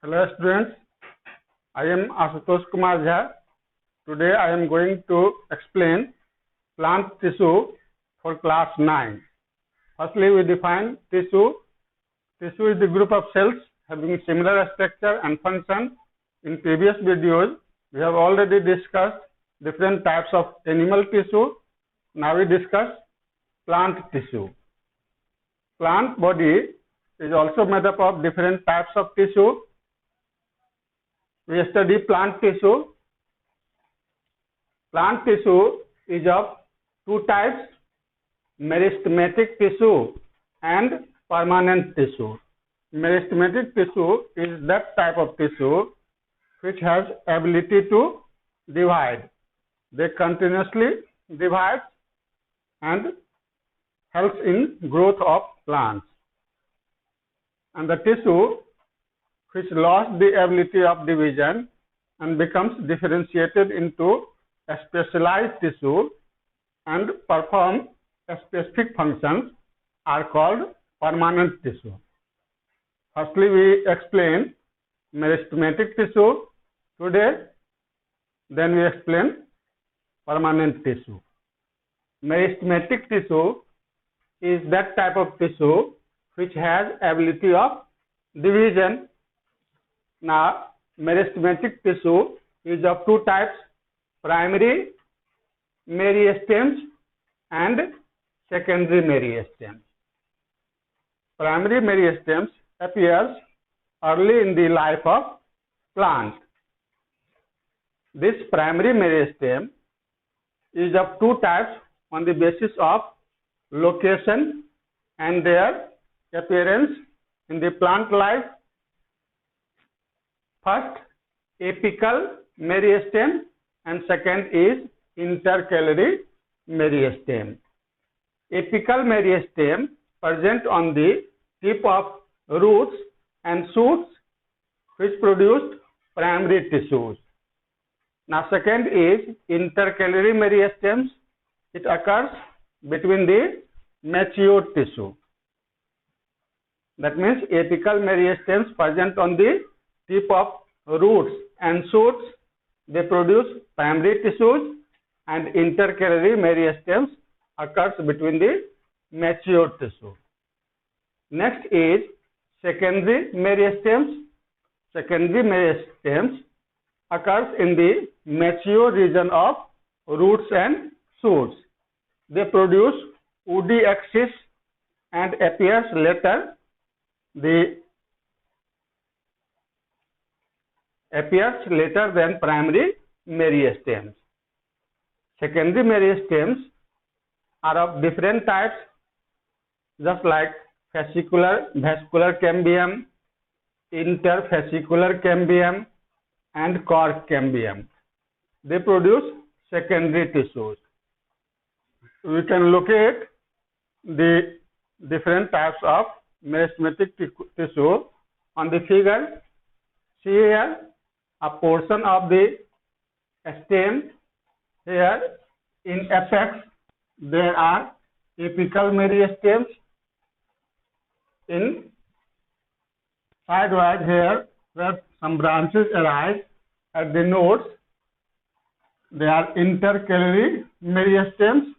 Hello students, I am Ashutosh Kumar Jha. Today I am going to explain plant tissue for class 9. Firstly, we define tissue. Tissue is the group of cells having similar structure and function. In previous videos, we have already discussed different types of animal tissue. Now we discuss plant tissue. Plant body is also made up of different types of tissue. We study plant tissue. Plant tissue is of two types, meristematic tissue and permanent tissue. Meristematic tissue is that type of tissue which has ability to divide. They continuously divide and helps in growth of plants. And the tissue which lost the ability of division and becomes differentiated into a specialized tissue and perform specific functions are called permanent tissue. Firstly, we explain meristematic tissue today, then we explain permanent tissue. Meristematic tissue is that type of tissue which has ability of division. Now, meristematic tissue is of two types, primary meristems and secondary meristems. Primary meristems appears early in the life of plant. This primary meristem is of two types on the basis of location and their appearance in the plant life. First, apical meristem and second is intercalary meristem. Apical meristem present on the tip of roots and shoots which produced primary tissues. Now second is intercalary meristems. It occurs between the mature tissue. That means apical meristems present on the tip of roots and shoots, they produce primary tissues, and intercalary meristems occurs between the mature tissue. Next is secondary meristems. Secondary meristems occurs in the mature region of roots and shoots. They produce woody axis and appears later. Appears later than primary meristems. Secondary meristems are of different types, just like fascicular, vascular cambium, interfascicular cambium, and cork cambium. They produce secondary tissues. We can locate the different types of meristematic tissue on the figure. See here a portion of the stem. Here in apex there are apical meristems. In sidewise here where some branches arise at the nodes, they are intercalary meristems,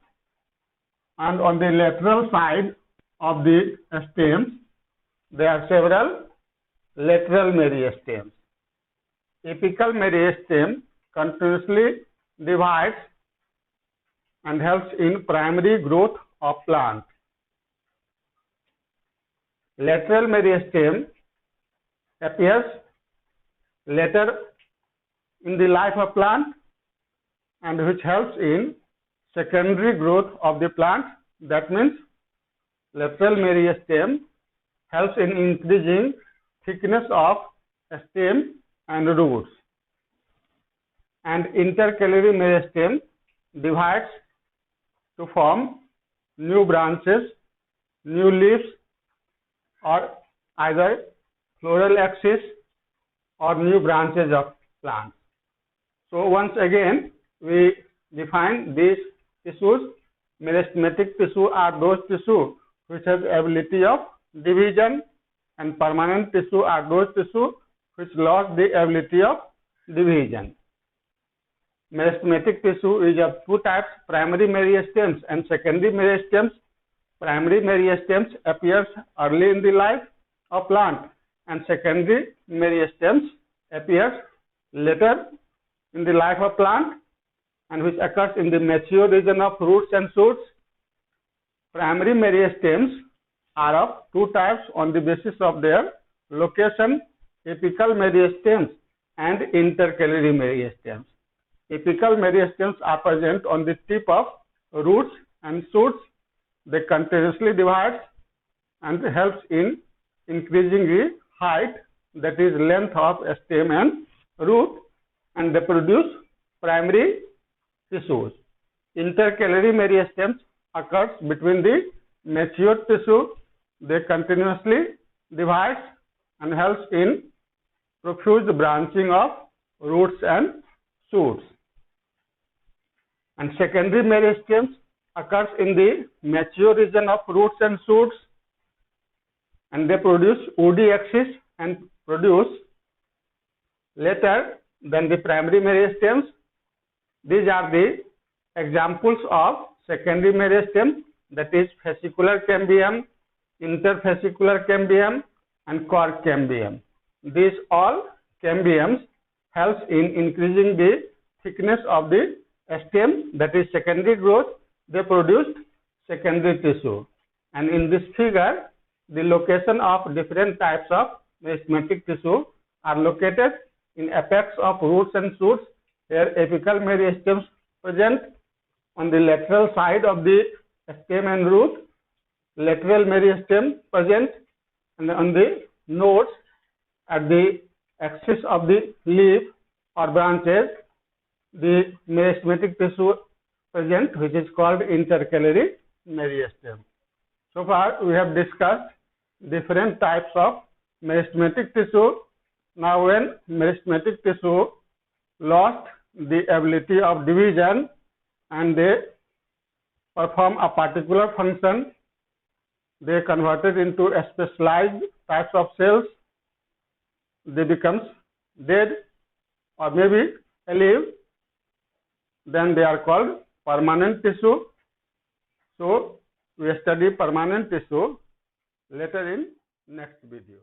and on the lateral side of the stems there are several lateral meristems. Apical meristem continuously divides and helps in primary growth of plant. Lateral meristem appears later in the life of plant and which helps in secondary growth of the plant. That means lateral meristem helps in increasing thickness of stem and roots. And intercalary meristem divides to form new branches, new leaves, or either floral axis or new branches of plants. So once again we define these tissues. Meristematic tissue are those tissue which has ability of division, and permanent tissue are those tissue which lost the ability of division. Meristematic tissue is of two types, primary meristems and secondary meristems. Primary meristems appears early in the life of plant and secondary meristems appears later in the life of plant and which occurs in the mature region of roots and shoots. Primary meristems are of two types on the basis of their location, apical meristems and intercalary meristems. Apical meristems are present on the tip of roots and shoots. They continuously divide and helps in increasing the height, that is length of stem and root, and they produce primary tissues. Intercalary meristems occurs between the mature tissue. They continuously divide and helps in profuse branching of roots and shoots. And secondary meristems occurs in the mature region of roots and shoots, and they produce woody axis and produce later than the primary meristems. These are the examples of secondary meristem, that is fascicular cambium, interfascicular cambium and cork cambium. These all cambiums helps in increasing the thickness of the stem, that is secondary growth. They produced secondary tissue. And in this figure, the location of different types of meristematic tissue are located in apex of roots and shoots. Here apical meristems present on the lateral side of the stem and root, lateral meristem present, and on the nodes at the axis of the leaf or branches, the meristematic tissue present, which is called intercalary meristem. So far we have discussed different types of meristematic tissue. Now when meristematic tissue lost the ability of division and they perform a particular function, they converted into a specialized types of cells. They becomes dead or maybe alive. Then they are called permanent tissue. So we study permanent tissue later in next video.